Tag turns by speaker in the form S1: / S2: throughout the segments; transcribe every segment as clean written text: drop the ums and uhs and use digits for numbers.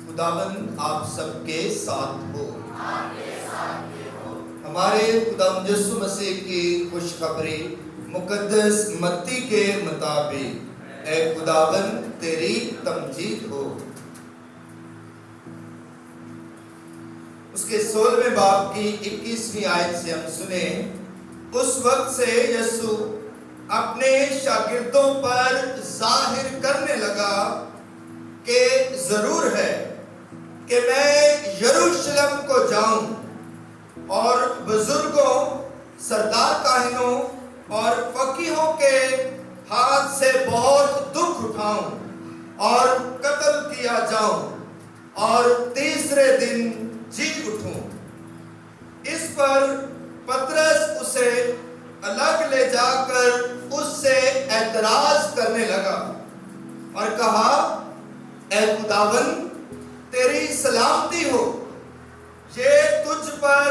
S1: खुदावन आप सबके साथ हो। हमारे खुदावंद यीशु मसीह की खुशखबरी मुकद्दस मत्ती के मुताबिक ऐ खुदावन तेरी तमजीद हो। उसके 16वें बाब की 21वीं आयत से हम सुने, उस वक्त से यीशु अपने शागिर्दों पर जाहिर करने लगा कि जरूर है कि मैं यरूशलेम को जाऊं और बुजुर्गों, सरदार काहिनों और फकीहों के हाथ से बहुत दुख उठाऊं और कत्ल किया जाऊं और तीसरे दिन जी उठूं। इस पर पतरस उसे अलग ले जाकर उससे एतराज करने लगा और कहा, ऐ खुदावन तेरी सलामती हो, ये तुझ पर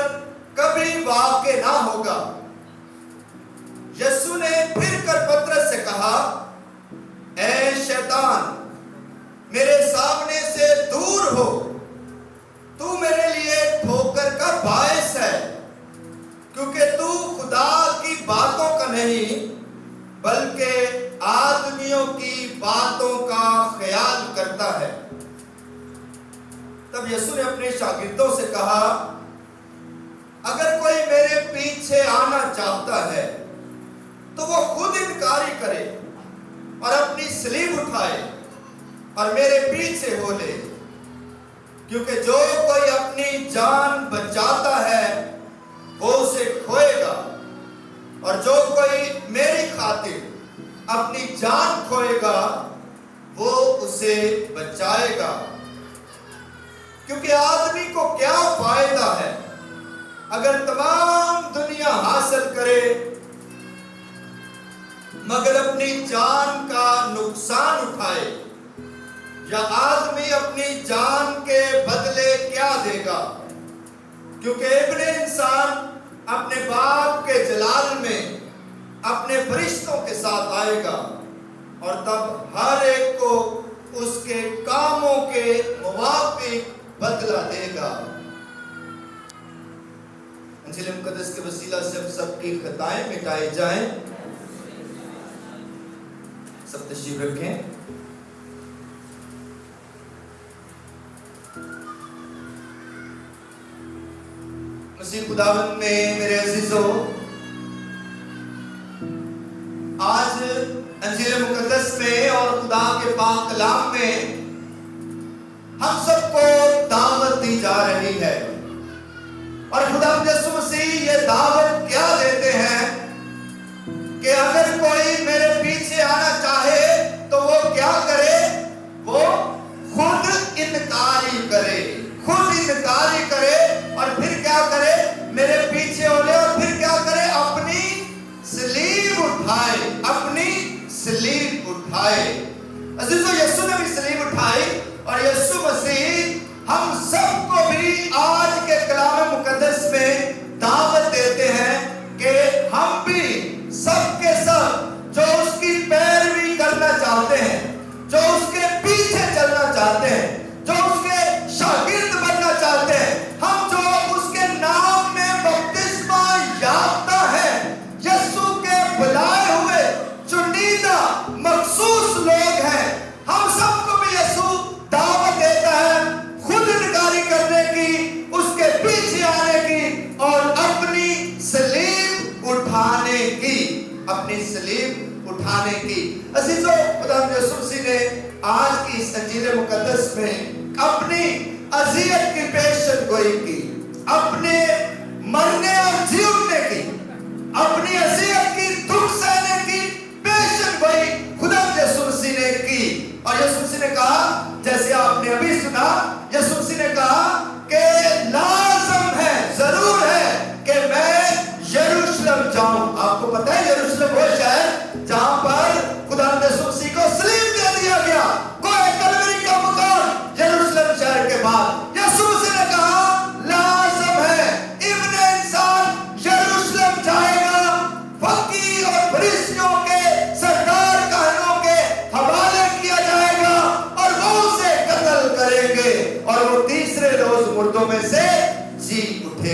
S1: कभी वाक़ ना होगा। यीशु ने फिर कर पतरस से कहा, ऐ शैतान मेरे सामने से दूर हो, तू मेरे लिए ठोकर का बायस है, क्योंकि तू खुदा की बातों का नहीं बल्कि आदमियों की बातों का ख्याल करता है। तब यीशु ने अपने शागिर्दों से कहा, अगर कोई मेरे पीछे आना चाहता है तो वो खुद इनकारी करे और अपनी सलीब उठाए और मेरे पीछे हो ले, क्योंकि जो कोई अपनी जान बचाता है वो उसे खोएगा, और जो कोई मेरी खातिर अपनी जान खोएगा वो उसे बचाएगा। क्योंकि आदमी को क्या फायदा है अगर तमाम दुनिया हासिल करे मगर अपनी जान का नुकसान उठाए, या आदमी अपनी जान के बदले क्या देगा? क्योंकि इब्ने इंसान अपने बाप के जलाल में अपने फरिश्तों के साथ आएगा और तब हर एक को उसके कामों के मुवाफिक बदला देगा। इंजील मुकद्दस के वसीला से हम सबकी खताएं मिटाई जाएं। सब तशरीफ रखें। मसीह खुदावंद में मेरे अजीजों, आज इंजील मुकद्दस में और खुदा के पाक कलाम में हम सबको दावत दी जा रही है। और खुदा यीशु मसीह ये दावत क्या देते हैं कि अगर कोई मेरे पीछे आना चाहे तो वो क्या करे? वो खुद इनकारी करे, खुद इनकारी करे और फिर क्या करे? मेरे पीछे हो ले और फिर क्या करे? अपनी सलीब उठाए, अपनी सलीब उठाए। अजीजों, यीशु ने भी सलीब उठाई और यीशु मसीह हम सबको भी आज के कलाम मुकद्दस में दावत देते हैं कि हम भी सब के सब जो उसकी पैरवी करना चाहते हैं, जो उसके पीछे चलना चाहते हैं, जो उसके शागिर्द बनना चाहते हैं, हम जो उसके नाम में बपतिस्मा याफ्ता है, यीशु के बुलाए हुए चुनिंदा मखसूस लोग हैं, हम सबको भी यीशु दावत देता है खुद इनकारी करने की, उसके पीछे आने की और अपनी सलीब उठाने की, अपनी सलीब उठाने की। अजीजों, खुदा यीशु मसीह ने आज की इस इंजील मुकद्दस में अपनी अज़ियत की पेशन गोई की, अपने मरने और जी उठने की, अपनी अज़ियत की, दुख सहने की पेशन गोई खुदा यीशु मसीह ने की। और यीशु मसीह ने कहा, जैसे आपने अभी सुना, यीशु मसीह ने कहा कि लाज़िम है, जरूर है कि मैं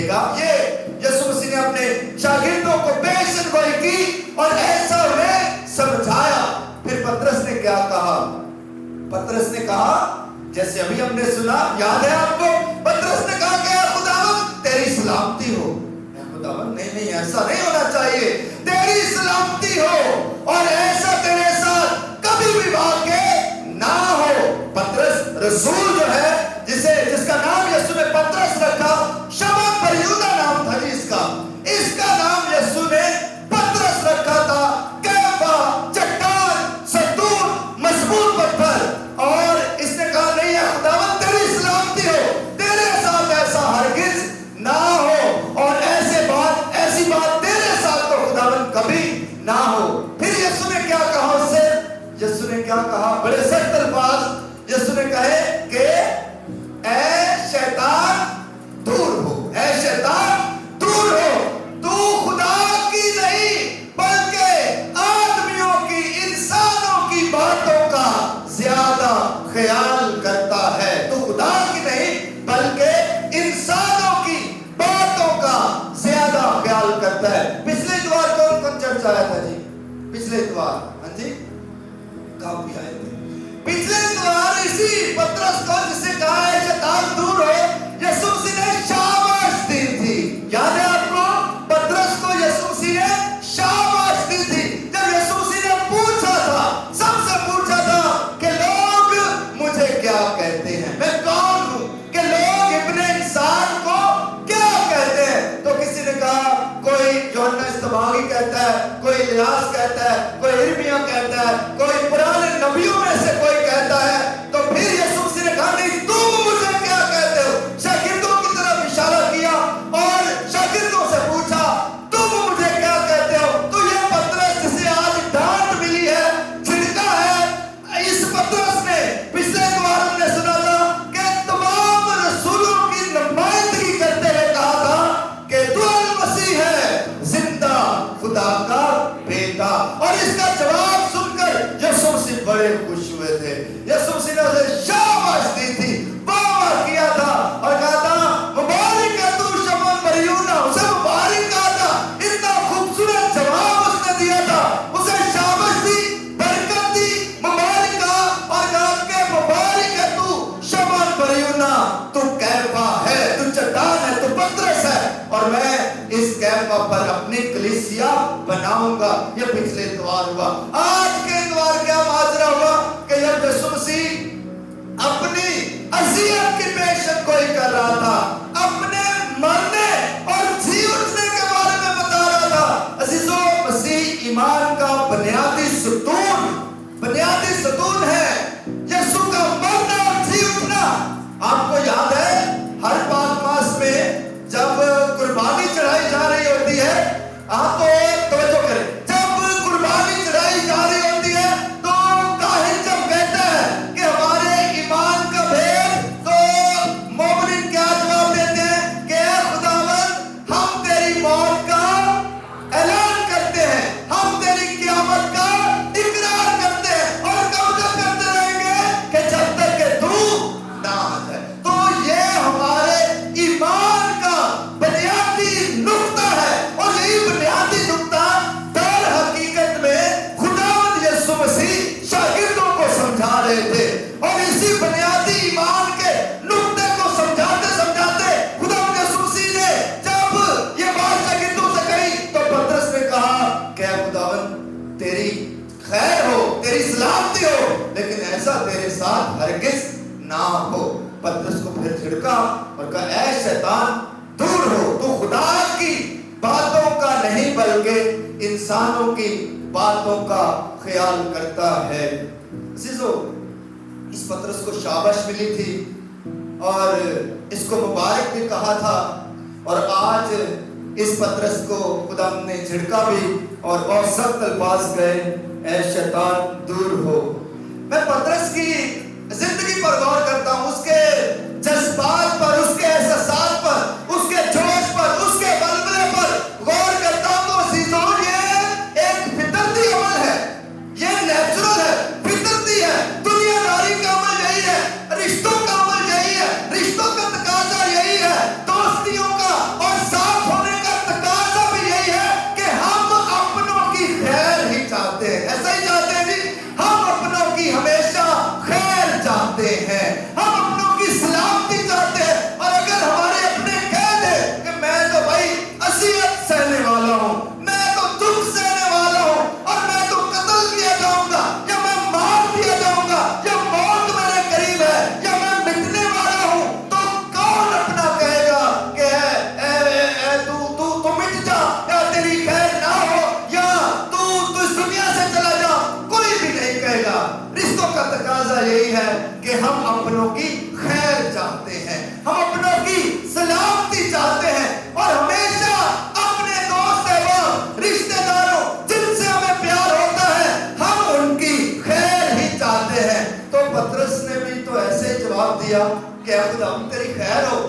S1: गएगा। ये यीशु मसीह ने अपने शागिर्दों को पेशन गोई की और ऐसा उन्हें समझाया। फिर पतरस ने क्या कहा? पतरस ने कहा, जैसे अभी हमने सुना, याद है आपको, पतरस ने कहा कि खुदावंद तेरी सलामती हो। खुदावंद नहीं, ऐसा नहीं होना चाहिए, तेरी सलामती हो और ऐसा तेरे साथ कभी भी वाक़ ना हो। पतरस रसूल जो है, जिसका नाम यीशु ने पतरस रखा, शमौन बरयूदा नाम था इसका नाम यीशु ने पतरस रखा था। कैफा चट्टान, सतून, मजबूत पत्थर। और इसने कहा नहीं है खुदावंद तेरी सलामती हो, तेरे साथ ऐसा हरगिज ना हो और ऐसी बात तेरे साथ तो खुदावंद कभी ना हो। फिर यीशु ने क्या कहा उससे? यीशु ने क्या कहा? बड़े सख्त अल्फाज यीशु ने कहे कि ऐ शैतान दूर हो, ऐ शैतान दूर हो, तू खुदा की नहीं बल्कि आदमियों की, इंसानों की बातों का ज्यादा ख्याल करता है। तू खुदा की नहीं बल्कि इंसानों की बातों का ज्यादा ख्याल करता है। पिछले इतवार कौन कौन चर्चा आया था जी? पिछले इतवार, हाँ जी, काफी आए थे पिछले इतवार। इसी पतरस को जिसे कहा है शैतान दूर हो, यीशु मसीह ने शाबाश दी थी। याद है आपको? पतरस को यीशु मसीह ने शाबाश दी थी जब यीशु मसीह ने पूछा था, सबसे पूछा था कि लोग मुझे क्या कहते हैं, मैं कौन हूं, कि लोग इब्ने इंसान को क्या कहते हैं? तो किसी ने कहा कोई यूहन्ना इस्तबागी कहता है, कोई इलियास कहता है, कोई यिर्मयाह कहता है, कोई पुराने नबियों में से कोई कहता है। तो फिर यीशु मसीह ने कहा नहीं, तुम मुझे क्या कहते हो? शागिर्दों की तरफ इशारा किया और शागिर्दों से पूछा तुम मुझे क्या कहते हो? तो ये पतरस जिसे आज डांट मिली है, छिड़का है, इस पतरस ने पिछले बार हमने सुना था कि तमाम रसूलों की नुमाइंदगी करते हुए कहा था कि तू मसीह है, जिंदा खुदा का बेटा। और इसका जवाब सुनकर यीशु मसीह बड़े खुश हुए थे। यीशु मसीह ने उसे शाबाश दी थी, वाह किया था और कहा था मुबारक है तू शमौन बरयूदा। उसे मुबारक कहा था, इतना खूबसूरत जवाब उसने दिया था, उसे शाबाश दी, बरकत दी, मुबारक कहा और कहा कि मुबारक है तू शमौन बरयूदा, तू कैफा है, तू चट्टान है, तू पतरस है और मैं इस कैफा पर अपनी कलीसिया बनाऊंगा। ये पिछले इतवार हुआ। आज के इतवार क्या माजरा हुआ कि जब यीशु मसीह अपनी अज़ियत की पेशन गोई कर रहा था, अपने मरने और जी उठने के बारे में बता रहा था। अजीजों, मसीह ईमान का बुनियादी सतून है यीशु का मरना और जी उठना। आपको याद है हर पाक मास में जब कुर्बानी चढ़ाई जा रही होती है, आप तवज्जो करें, जब कुर्बानी चढ़ाई जा रही होती है तो काहिन जब कहता है कि हमारे ईमान का भेद, तो मोमिन क्या जवाब देते हैं कि खुदावंद हम तेरी मौत का ऐलान करते हैं, हम तेरी क़यामत का इकरार करते हैं और कब तक करते रहेंगे कि जब तक कि तू ना आ जाए। तो ये हमारे ईमान का बुनियादी नुक्ता है और यही बुनियादी नुक्ता दर हकीकत में खुदावंद यीशु मसीह शागिर्दों को समझा रहे थे। और इसी बुनियादी ईमान के नुक्ते को समझाते समझाते खुदावंद यीशु मसीह ने जब ये बात शागिर्दों से कही तो पतरस ने कहा क्या खुदावंद तेरी खैर हो, तेरी सलामती हो, लेकिन ऐसा तेरे साथ हरगिज ना हो। पतरस को फिर झिड़का और कहा ऐ शैतान दूर हो, तू खुदा की बातों का नहीं बल्कि इंसानों की बातों का ख्याल करता है। अजीजों, इस पतरस को शाबाश मिली थी और इसको मुबारक भी कहा था और आज इस पतरस को खुदा ने झिड़का भी और बहुत सख्त अल्फाज गए, ऐ शैतान दूर हो। मैं पतरस की जिंदगी पर गौर करता हूं, उसके जज्बात पर, उसके एहसास पर, उसके जोश पर, उसके बलबले पर गौर करता हूं तो अजीजों ये एक फितरती अमल है, ये नेचुरल है, फितरती है। दुनियादारी का अमल यही है, रिश्तों का अमल यही है, रिश्तों का तकाजा यही है, दोस्तियों का और کہ ہم اپنوں کی خیر چاہتے ہیں, ہم اپنوں کی سلامتی چاہتے ہیں, اور ہمیشہ اپنے دوست احباب, رشتہ داروں جن سے ہمیں پیار ہوتا ہے, ہم ان کی خیر ہی چاہتے ہیں. تو پطرس نے بھی تو ایسے جواب دیا کہ اے خدا تیری خیر ہو,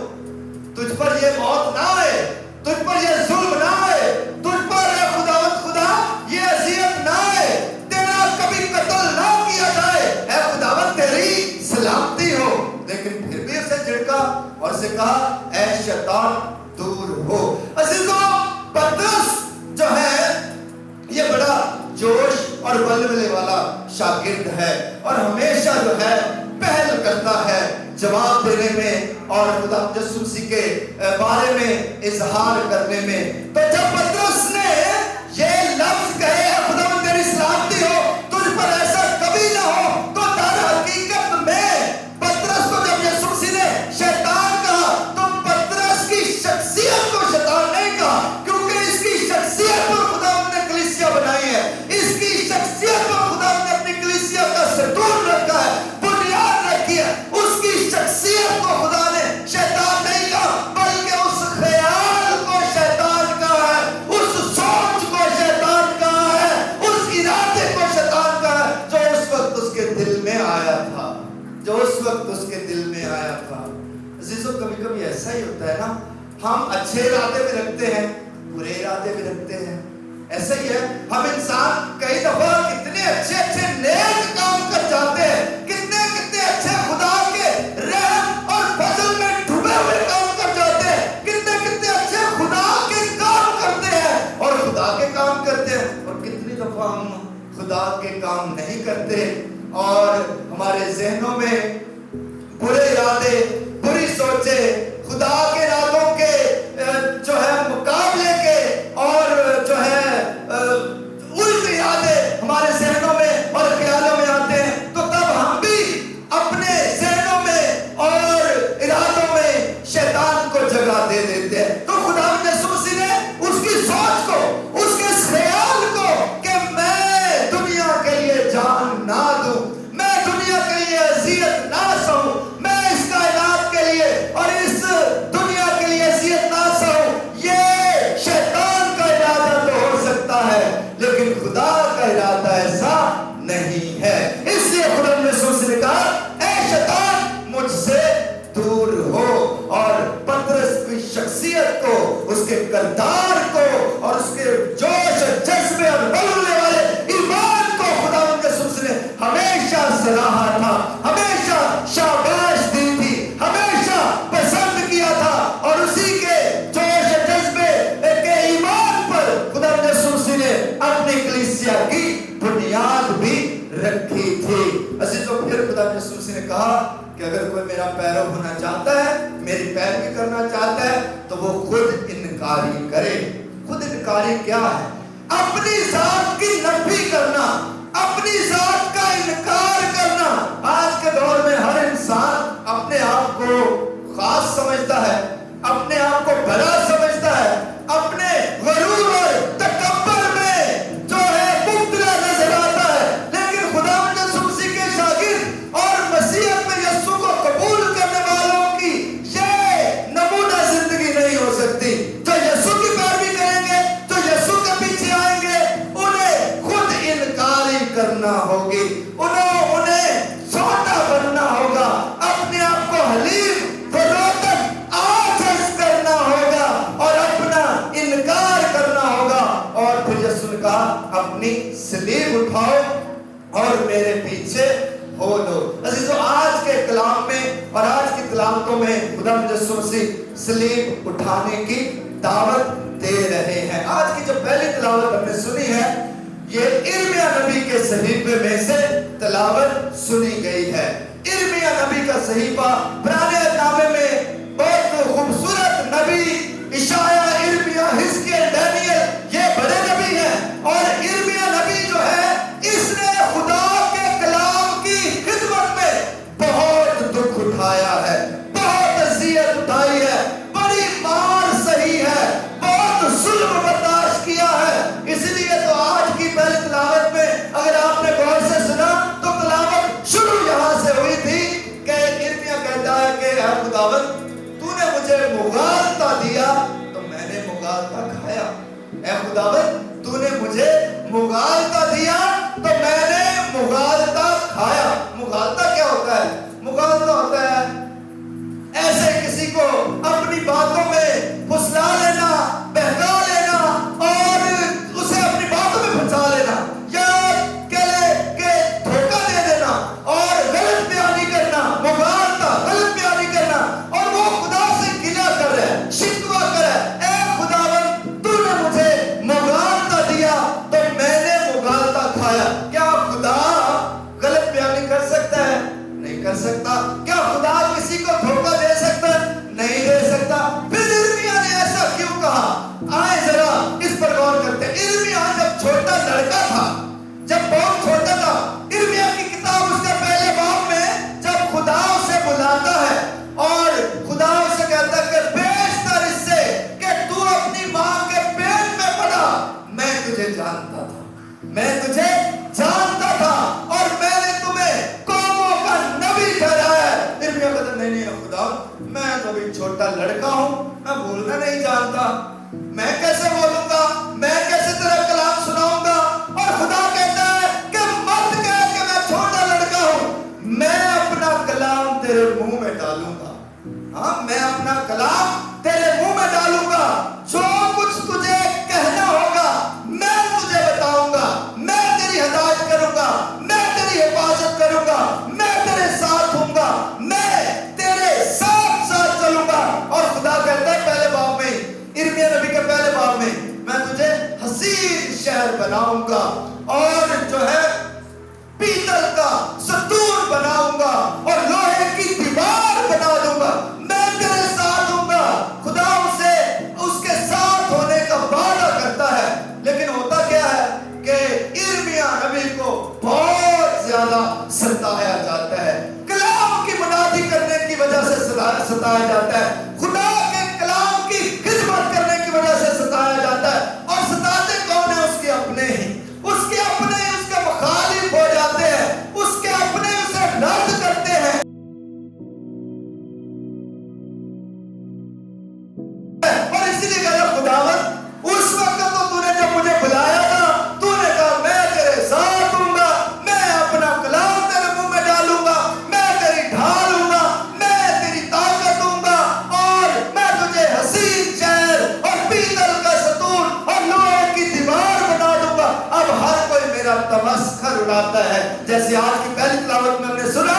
S1: تجھ پر یہ موت نہ آئے, تجھ پر یہ ظلم نہ آئے, تجھ پر اے خدا یہ اذیت نہ آئے, تیرا کبھی قتل نہ کیا جائے, اے خداوند تیری سلامتی ہو. لیکن پھر بھی اسے جھڑکا اور اسے کہا اے شیطان دور ہو. عزیزوں, پطرس جو ہے یہ بڑا جوش اور ولولے والا شاگرد ہے, اور ہمیشہ جو ہے پہل کرتا ہے جواب دینے میں اور خدا یسوع کے بارے میں اظہار کرنے میں. تو جب پطرس نے یہ لفظ کہے خدا تیری سلامتی ہو, تجھ پر ایسا کبھی نہ ہو, تو در حقیقت میں پطرس کو جب یسوع نے شیطان کہا تو پطرس کی شخصیت کو شیطان نہیں کہا, کیونکہ اس کی شخصیت پر خدا نے کلیسیا بنائی ہے, اس کی شخصیت پر خدا نے اپنی کلیسیا کا ستون رکھا ہے, بنیاد رکھی ہے. اس کی شخصیت کو خدا نے شیطان نہیں کہا, بلکہ اس خیال کو شیطان کہا ہے, اس سوچ کو شیطان کہا ہے, اس ارادے کو شیطان کہا ہے, جو اس وقت اس کے دل میں آیا تھا, جو اس وقت اس کے دل میں آیا تھا. عزیزوں, کبھی کبھی ایسا ہی ہوتا ہے نا, ہم اچھے ارادے بھی رکھتے ہیں, برے ارادے بھی رکھتے ہیں. ایسا ہی ہے, ہم انسان کئی دفعہ کتنے اچھے نیک کام کر جاتے ہیں, کتنے اچھے خدا کے رحم اور فضل میں ڈوبے ہوئے کام کر جاتے ہیں, کتنے اچھے خدا کے کام کرتے ہیں اور خدا کے کام کرتے ہیں, اور کتنی دفعہ ہم خدا کے کام نہیں کرتے اور ہمارے ذہنوں میں برے ارادے, بری سوچیں, خدا کے ارادوں کے جو ہے مقابلے کے اور جو ہے الٹ ارادے ہمارے ذہنوں میں اور خیالوں میں آتے ہیں. تو تب ہم بھی اپنے ذہنوں میں اور ارادوں میں شیطان کو جگہ دے دیتے ہیں. تو خدا یسوع نے اس کی سوچ کو, اس کے خیال کو کہ میں دنیا کے لیے جان نہ دوں, میں دنیا کے لیے اذیت نہ سہوں, میں اس کائنات کے لیے اور اس دنیا کے لیے اذیت نہ سہوں, یہ شیطان کا ارادہ تو ہو سکتا ہے لیکن خدا کا ارادہ ایسا نہیں ہے. اس لیے خدا نے یسوع نے کہا اے شیطان مجھ سے دور ہو, اور پطرس کی شخصیت کو, اس کے کردار کو اور اس کے جوش اور جذبے اور بولنے والے ایمان کو خدا یسوع نے ہمیشہ سراہا تھا, ہمیشہ شاباش دی تھی, ہمیشہ پسند کیا تھا, اور اسی کے جوش اور جذبے کے ایمان پر خدا یسوع نے اپنی کلیسیا کی بنیاد بھی رکھی تھی. عزیزوں, پھر خدا یسوع نے کہا کہ اگر کوئی میرا پیرو ہونا چاہتا ہے, میری پیروی کرنا چاہتا ہے, تو وہ خود انکاری کرے. خود انکاری کیا ہے؟ اپنی ذات کی نفی کرنا, اپنی ذات کا انکار کرنا. آج کے دور میں ہر انسان اپنے آپ کو خاص سمجھتا ہے, اپنے آپ کو بڑا سمجھتا ہے, اپنے غرور اور تکبر میں جو ہے مبتلا نظر آتا ہے. لیکن خدا یسوع کے شاگرد اور مسیحیت میں یسوع کو قبول کرنے والوں کی یہ نمونہ زندگی نہیں ہو سکتی. جو یسوع کی پیروی کریں گے, جو یسوع کے پیچھے آئیں گے, انہیں خود انکاری کرنا ہوگی, انہیں چھوٹا بننا ہوگا, اپنے آپ کو حلیم فروتن عاجز کرنا ہوگا اور اپنا انکار کرنا ہوگا. اور پھر یسوع نے کہا اپنی صلیب اٹھاؤ اور میرے پیچھے ہو لو. عزیزو, آج کے کلام میں اور آج کی تلاوتوں میں خدا یسوع مسیح صلیب اٹھانے کی دعوت دے رہے ہیں. آج کی جو پہلی تلاوت ہم نے سنی ہے, یہ ارمیا نبی کے صحیفے میں سے تلاوت سنی گئی ہے. ارمیا نبی کا صحیفہ پرانے نامے میں بہت خوبصورت نبی اشعیا, ارمیا, حزقیل, دانیل یہ بڑے نبی ہیں, اور ارمیا نبی جو ہے اس نے خدا کے کلام کی خدمت میں بہت دکھ اٹھایا ہے, بہت اذیت اٹھائی ہے, بڑی مار سہی ہے, بہت ظلم برداشت کیا ہے. اس لیے تو آج کی پہلی تلاوت میں اگر آپ نے غور سے سنا تو تلاوت شروع یہاں سے ہوئی تھی खुदावंद तूने मुझे मुगालता दिया तो मैंने मुगालता खाया। ऐ खुदावंद तूने मुझे मुगालता दिया तो मैंने मुगालता खाया। मुगालता क्या होता है? मुगालता होता है ऐसे किसी को अपनी बातों में फुसला लेना, बहका लेना और उसे अपनी बातों में फंसा लेना, या के धोखा दे देना और गलत बयानी करना, मुगालता गलत बयानी करना, और वो खुदा से गिला कर रहा है, शिकवा कर रहा है। ऐ खुदावंद तूने मुझे मुगालता दिया तो मैंने मुगालता खाया। क्या खुदा गलत बयानी कर सकता है? नहीं कर सकता। क्या खुदा किसी को धोखा दे सकता है? नहीं दे सकता। फिर यिर्मयाह ने ऐसा क्यों कहा? आए जरा इस पर गौर करते हैं। यिर्मयाह जब छोटा लड़का था, जब बहुत छोटा था, यिर्मयाह की किताब उसके पहले बाब में जब खुदा उसे बुलाता है और खुदा उसे कहता है कि बेशतर इससे कि तू अपनी मां के पेट में पड़ा, मैं तुझे जानता था, मैं तुझे जानता था और मैंने तुम्हें कौमों का नबी ठहराया है। यिर्मयाह कहता नहीं खुदा, मैं तो भी छोटा लड़का हूं, मैं बोलना नहीं जानता, मैं कैसे बोलूंगा, मैं कैसे तेरा कलाम सुनाऊंगा। और खुदा कहता है कि मत कह कि मैं छोटा लड़का हूं, मैं अपना कलाम तेरे मुंह में डालूंगा। हाँ, मैं अपना कलाम तेरे मुंह में डालूंगा। जो कुछ तुझे कहना होगा मैं तुझे बताऊंगा, मैं तेरी हिदायत करूंगा, मैं तेरी हिफाजत करूंगा, मैं तेरे साथ हूंगा, मैं तेरे साथ साथ चलूंगा। और खुदा कहता है पहले बाब में, यिर्मयाह नबी के पहले बाब में, मैं तुझे हसीन शहर बनाऊंगा और जो है पीतल का सतूर बनाऊंगा और लोहे की दीवार बना दूंगा, मैं तेरे साथ हूंगा। खुदा उसे उसके साथ होने का वादा करता है। लेकिन होता क्या है कि यिर्मयाह नबी को बहुत ज्यादा सताया जाता है, कलाम की मुनादी करने की वजह से सताया जाता है, खुदा के कलाम की खिदमत करने की वजह से सताया जाता है। और सताते कौन है? उसके अपने ही, उसके अपने ही उसके मुखालिफ हो जाते हैं, उसके अपने उसे रद्द करते हैं। और इसीलिए कहता खुदावंद उस वक्त तो तूने जब मुझे बुलाया था, तूने कहा मैं तेरे साथ हूंगा, मैं अपना कलाम तेरे मुंह में डालूंगा, मैं तेरी ढाल हूंगा, मैं तेरी ताकत हूंगा और मैं तुझे हसीन शहर और पीतल का सतूर और लोहे की दीवार बना दूंगा। अब हर कोई मेरा तमस्खर उड़ाता है, जैसे आज की पहली तिलावत में हमने सुना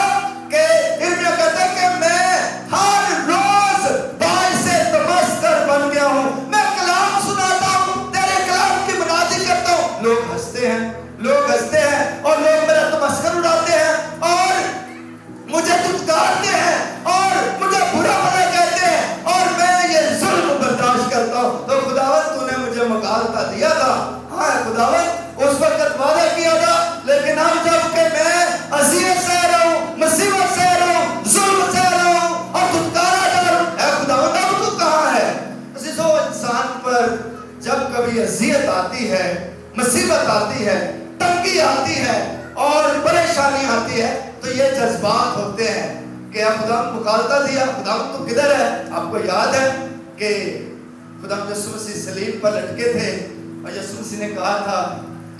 S1: कि यिर्मयाह कहता है कि मैं हर रोज बाइसे तमस्खर बन गया हूं, मैं कलाम सुनाता हूं, तेरे कलाम की मुनादी करता हूं। लोग हंसते हैं, लोग हंसते हैं और लोग मेरा तमस्खर उड़ाते हैं और मुझे दुत्कारते हैं और मुझे बुरा भला कहते हैं और मैं ये जुल्म बर्दाश्त करता हूं। तो खुदावंद तूने मुझे मुगालता दिया था, हाँ खुदावंद उस वक्त वादा किया था, लेकिन अब जब कि मैं अज़ियत सह रहा हूं, मुसीबत सह रहा हूं, जुल्म सह रहा हूं और दुत्कारा जा रहा हूं, ऐ खुदावंद अब तू कहां है? अज़ीज़ों, इंसान पर जब कभी अज़ियत आती है, मुसीबत आती है, तंगी आती है और परेशानी आती है, तो ये जज्बात होते हैं कि खुदा मुगालता दिया, खुदा तू किधर है? आपको याद है कि खुदा यीशु मसीह सलीब पर लटके थे और यीशु मसीह ने कहा था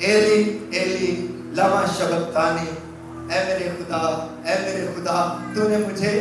S1: एली एली लमा शबक्तानी, ऐ मेरे खुदा तूने मुझे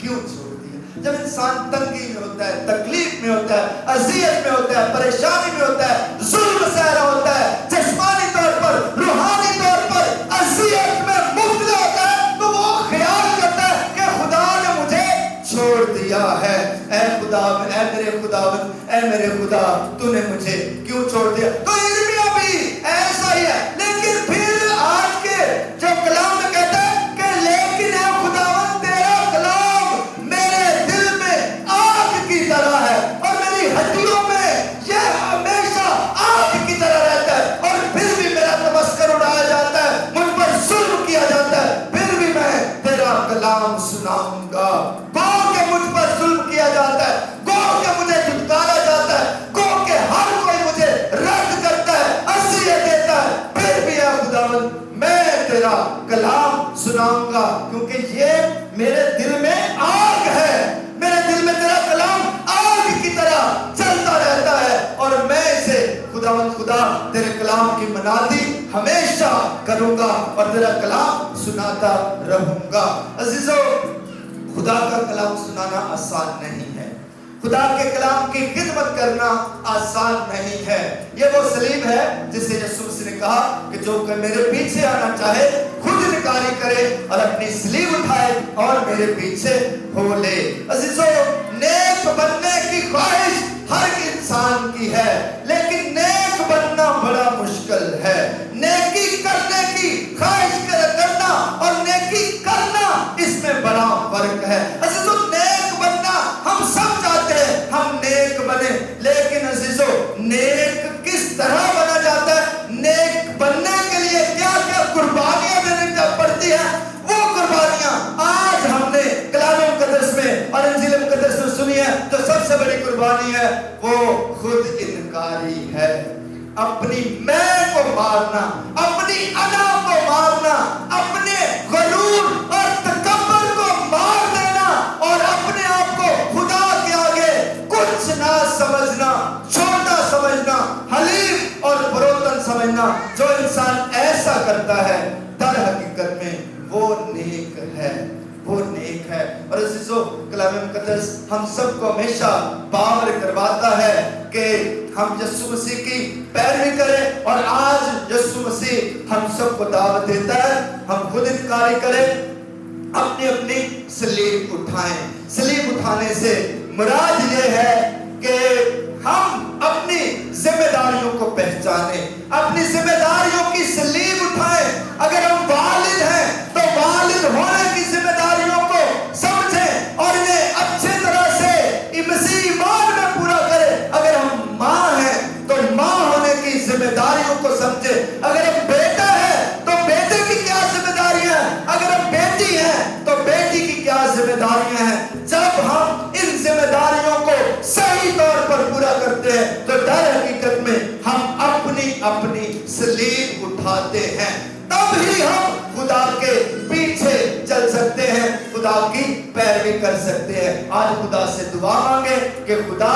S1: क्यों छोड़ दिया। जब इंसान तंगी में होता है, तकलीफ में होता है, अज़ियत में होता है, परेशानी में होता है, जुल्म सह रहा होता है, जिस्मानी तौर पर, रूहानी तौर पर अज़ियत में मुब्तला होता है, तो वो ख्याल करता है कि खुदा ने मुझे छोड़ दिया है। ऐ खुदा, ऐ मेरे खुदा तूने मुझे क्यों छोड़ दिया। तो यिर्मयाह भी ऐसा ही है। लेकिन फिर आज के जो कलाम में कहता है कि लेकिन ऐ खुदावंद तेरा कलाम मेरे दिल में आग की तरह है और मेरी हड्डियों में यह हमेशा आग की तरह रहता है, और फिर भी मेरा तमस्खर उड़ाया जाता है, मुझ पर जुल्म किया जाता है, फिर भी मैं तेरा कलाम सुनाऊंगा। गो के मुझ पर जुल्म किया जाता है, गो के मुझे दुत्कारा जाता है, गो के हर कोई मुझे रद्द करता है, अज़ियत देता है, फिर भी ऐ खुदावंद मैं तेरा कलाम सुनाऊंगा, क्योंकि ये मेरे दिल में आग है, मेरे खुदा तेरे कलाम की मनादी हमेशा करूंगा और तेरा कलाम सुनाता रहूंगा। अजीजों, खुदा का कलाम सुनाना आसान नहीं है, खुदा के कलाम की खिदमत करना आसान नहीं है। ये वो सलीब है जिसे यीशु मसीह ने कहा कि जो कोई मेरे पीछे आना चाहे खुद इनकारी करे और अपनी सलीब उठाए और मेरे पीछे हो ले। अजीजों, नेक बनने की ख्वाहिश हर इंसान की है, लेकिन नेक बनना बड़ा मुश्किल है। नेकी करने की ख्वाहिश करना और नेकी करना, इसमें बड़ा फर्क है। अजीजों, नेक बनना हम सब चाहते हैं, हम नेक बने, लेकिन अजीजों नेक किस तरह बना जाता है, नेक बनने के लिए क्या क्या कुर्बानियां देनी पड़ती है, वो कुर्बानियां आज हमने कलाम मुकद्दस में और इंजील मुकद्दस में सुनी है। तो सबसे बड़ी कुर्बानी है वो खुद इनकारी है। अपनी मैं को मारना, अपनी अना को मारना, अपने गरूर और तकब्बुर को मार देना और अपने आप को खुदा के आगे कुछ ना समझना, छोटा समझना, हलीम और बरोतन समझना। जो इंसान ऐसा करता है दर हकीकत में वो नेक है, वो नेक है। और अजीजों, कलाम मुकद्दस हम सबको हमेशा बावर करवाता है कि हम यीशु मसीह की पैरवी करें, और आज यीशु मसीह हम सबको दावत देता है हम खुद इनकारी करें, अपनी अपनी सलीब उठाएं। सलीब उठाने से मुराद ये है कि हम अपनी जिम्मेदारियों को पहचाने, अपनी जिम्मेदारियों की सलीब उठाएं। अगर हम वालिद हैं तो वालिद होने की जिम्मेदारियों को समझें और इन्हें अच्छे तरह से मसीह ईमान में पूरा करें। अगर हम माँ हैं तो माँ होने की जिम्मेदारियों को समझें। अगर हम बेटा है तो बेटे की क्या जिम्मेदारियां हैं, अगर हम बेटी हैं तो बेटी की क्या जिम्मेदारियां हैं। जब हम इन जिम्मेदारियों को सही तौर पर पूरा करते हैं तो दर हकीकत में हम अपनी अपनी सलीब उठाते हैं, तब ही हम खुदा के पीछे चल सकते हैं, खुदा की पैरवी कर सकते हैं। आज खुदा से दुआ मांगे कि खुदा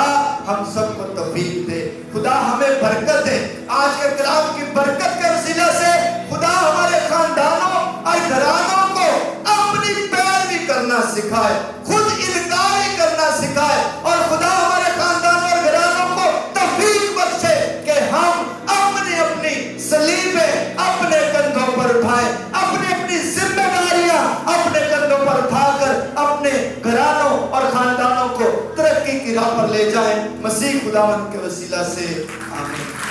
S1: हम सबको तौफीक दे, खुदा हमें बरकत दे। आज के कलाम की बरकत के वसीला से खुदा हमारे खानदानों और घरानों को अपनी पैरवी करना सिखाए, खुद इनकारी करना सिखाए, और खुदा हमारे खानदानों और घरानों को तौफीक बख्शे कि हम अपनी अपनी सलीबें अपने कंधों पर उठाएं, अपनी अपनी जिम्मेदारियां अपने कंधों पर उठाकर अपने घरानों और खानदानों को तरक्की की राह पर ले जाएं। मसीह खुदावंद के वसीला से आमीन।